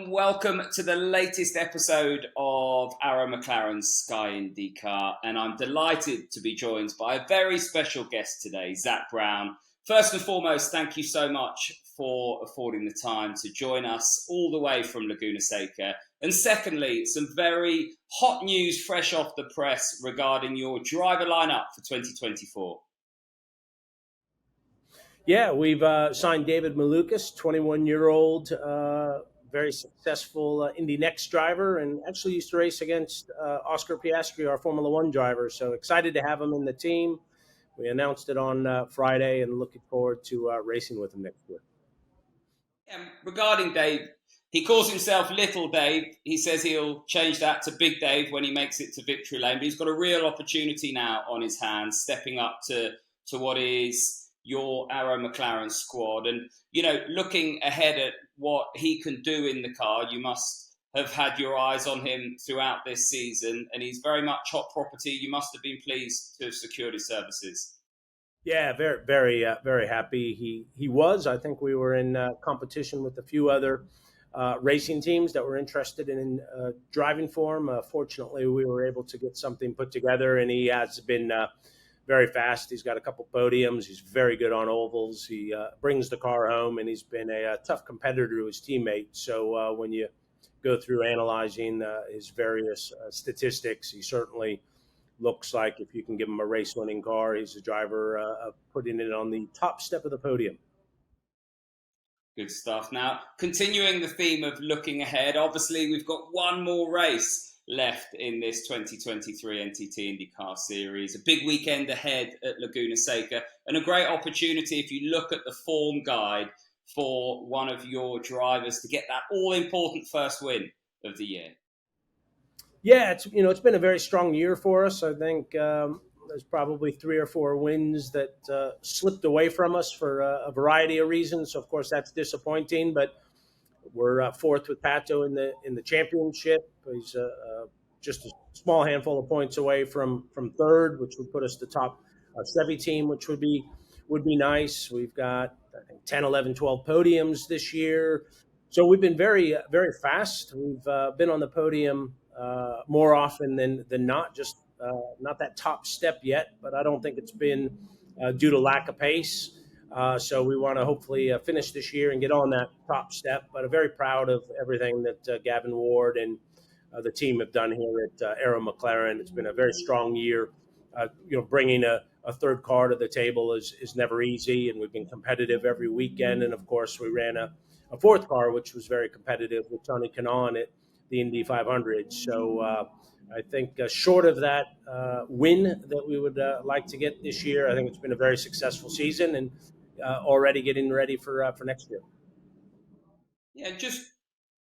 and welcome to the latest episode of McLaren's Sky IndyCar. And I'm delighted to be joined by a very special guest today, Zak Brown. First and foremost, thank you so much for affording the time to join us all the way from Laguna Seca. And secondly, some very hot news fresh off the press regarding your driver lineup for 2024. Yeah, we've signed David Malukas, 21-year-old, very successful Indy Next driver, and actually used to race against Oscar Piastri, our Formula One driver. So excited to have him in the team. We announced it on Friday and looking forward to racing with him next year. Regarding Dave, he calls himself Little Dave. He says he'll change that to Big Dave when he makes it to victory lane. But he's got a real opportunity now on his hands, stepping up to what is your McLaren squad. And, you know, looking ahead at what he can do in the car, you must have had your eyes on him throughout this season. And he's very much hot property. You must have been pleased to have secured his services. Yeah, very happy. He was. I think we were in competition with a few other racing teams that were interested in driving for him. Fortunately, we were able to get something put together, and he has been very fast. He's got a couple podiums. He's very good on ovals. He brings the car home, and he's been a tough competitor to his teammates. So when you go through analyzing his various statistics, he certainly looks like, if you can give him a race-winning car, he's a driver putting it on the top step of the podium. Good stuff. Now, continuing the theme of looking ahead, obviously we've got one more race left in this 2023 NTT IndyCar Series. A big weekend ahead at Laguna Seca, and a great opportunity, if you look at the form guide, for one of your drivers to get that all-important first win of the year. Yeah, it's been a very strong year for us. I think there's probably 3 or 4 wins that slipped away from us for a variety of reasons. So of course that's disappointing, but we're fourth with Pato in the championship. He's just a small handful of points away from third, which would put us the top Chevy team, which would be nice. We've got, I think, 10, 11, 12 podiums this year. So we've been very fast. We've been on the podium more often than not, just not that top step yet, but I don't think it's been due to lack of pace. So we want to hopefully finish this year and get on that top step. But I'm very proud of everything that Gavin Ward and the team have done here at McLaren. It's been a very strong year. Bringing a third car to the table is never easy, and we've been competitive every weekend. And of course, we ran a fourth car, which was very competitive with Tony Kanaan at the Indy 500. So I think short of that win that we would like to get this year, I think it's been a very successful season, and already getting ready for next year. Yeah, just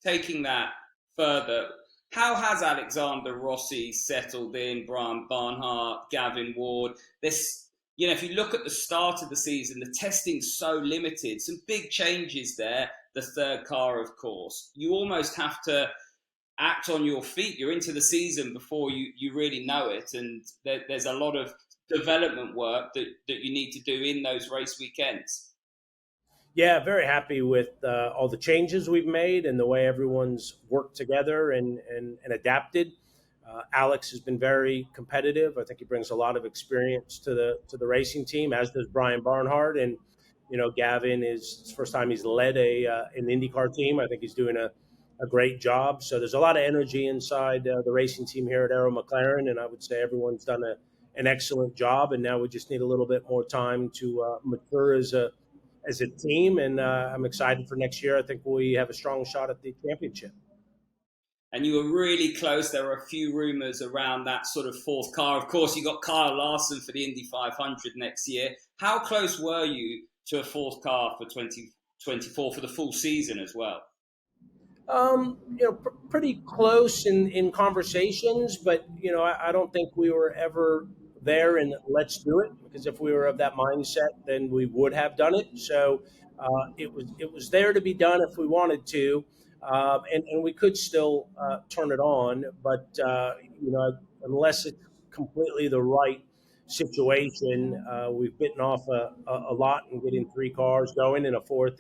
taking that further, how has Alexander Rossi settled in? Brian Barnhart, Gavin Ward. If you look at the start of the season, the testing's so limited. Some big changes there. The third car, of course. You almost have to act on your feet. You're into the season before you really know it, and there's a lot of development work that you need to do in those race weekends. Yeah, very happy with all the changes we've made and the way everyone's worked together and adapted. Alex has been very competitive. I think he brings a lot of experience to the racing team, as does Brian Barnhart. And Gavin it's the first time he's led an IndyCar team. I think he's doing a great job. So there's a lot of energy inside the racing team here at McLaren, and I would say everyone's done an excellent job. And now we just need a little bit more time to mature as a team, and I'm excited for next year. I think we have a strong shot at the championship. And you were really close. There were a few rumors around that sort of fourth car. Of course, you got Kyle Larson for the Indy 500 next year. How close were you to a fourth car for 2024 for the full season as well? Pretty close in conversations, but I don't think we were ever there and let's do it, because if we were of that mindset, then we would have done it. So it was there to be done if we wanted to, and we could still turn it on, but unless it's completely the right situation, we've bitten off a lot in getting 3 cars going and a fourth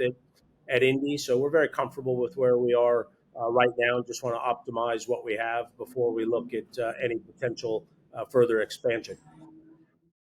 at Indy. So we're very comfortable with where we are right now and just want to optimize what we have before we look at any potential further expansion.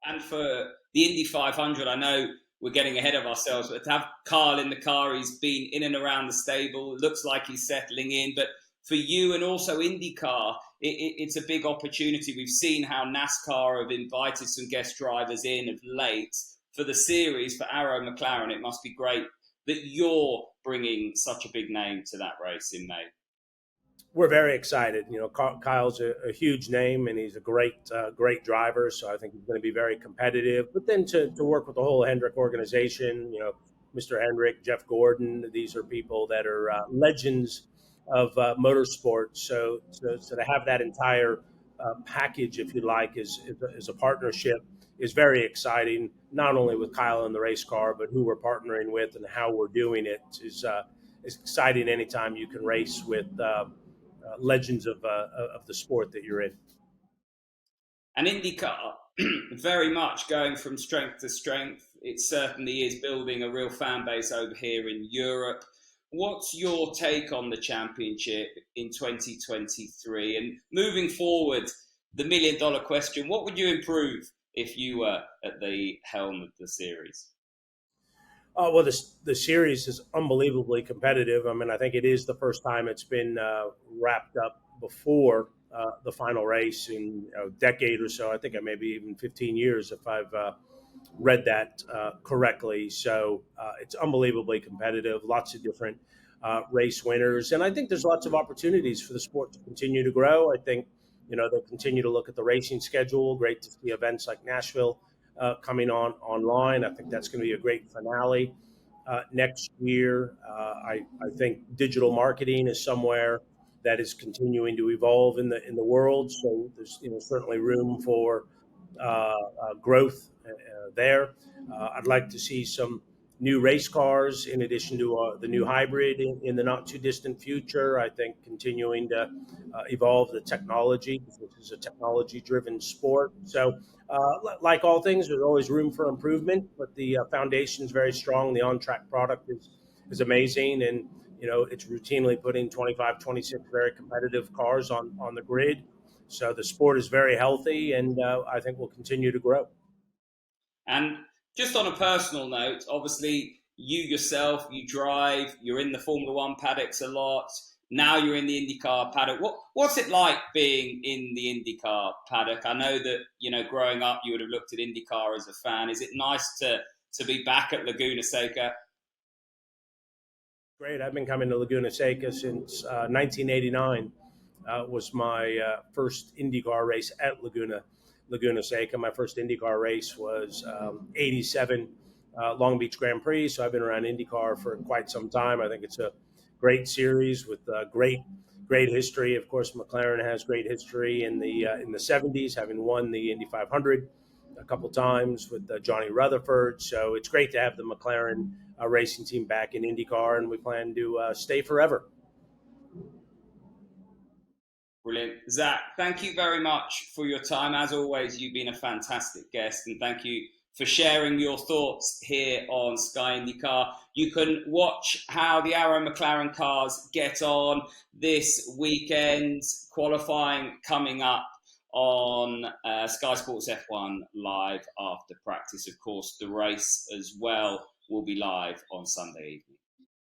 And for the Indy 500, I know we're getting ahead of ourselves, but to have Carl in the car, he's been in and around the stable. It looks like he's settling in. But for you and also IndyCar, it's a big opportunity. We've seen how NASCAR have invited some guest drivers in of late. For the series, for Arrow McLaren, it must be great that you're bringing such a big name to that race in May. We're very excited. You know, Kyle's a huge name, and he's a great driver. So I think he's going to be very competitive. But then to work with the whole Hendrick organization, you know, Mr. Hendrick, Jeff Gordon, these are people that are legends of motorsports. So to have that entire package, if you like, is a partnership is very exciting. Not only with Kyle in the race car, but who we're partnering with and how we're doing it is exciting. Anytime you can race with legends of the sport that you're in. And IndyCar, very much going from strength to strength. It certainly is building a real fan base over here in Europe. What's your take on the championship in 2023? And moving forward, the $1 million question, what would you improve if you were at the helm of the series? Well, the series is unbelievably competitive. I mean, I think it is the first time it's been wrapped up before the final race in a decade or so. I think maybe even 15 years, if I've read that correctly. So it's unbelievably competitive. Lots of different race winners, and I think there's lots of opportunities for the sport to continue to grow. I think they'll continue to look at the racing schedule. Great to see events like Nashville coming online. I think that's going to be a great finale next year. I think digital marketing is somewhere that is continuing to evolve in the world. So there's certainly room for growth there. I'd like to see some new race cars in addition to the new hybrid in the not too distant future. I think continuing to evolve the technology, because this is a technology driven sport. So like all things, there's always room for improvement, but the foundation is very strong. The on-track product is amazing, and it's routinely putting 25, 26 very competitive cars on the grid. So the sport is very healthy, and I think will continue to grow. And just on a personal note, obviously you yourself, you drive, you're in the Formula One paddocks a lot. Now you're in the IndyCar paddock. What's it like being in the IndyCar paddock? I know that, growing up you would have looked at IndyCar as a fan. Is it nice to be back at Laguna Seca? Great. I've been coming to Laguna Seca since 1989. Was my first IndyCar race at Laguna Seca. My first IndyCar race was 87 Long Beach Grand Prix. So I've been around IndyCar for quite some time. I think it's a great series with great history. Of course, McLaren has great history in the 70s, having won the Indy 500 a couple times with Johnny Rutherford. So it's great to have the McLaren racing team back in IndyCar, and we plan to stay forever. Brilliant. Zak, thank you very much for your time. As always, you've been a fantastic guest, and thank you for sharing your thoughts here on Sky IndyCar. You can watch how the Arrow McLaren cars get on this weekend, qualifying coming up on Sky Sports F1 live after practice. Of course, the race as well will be live on Sunday evening.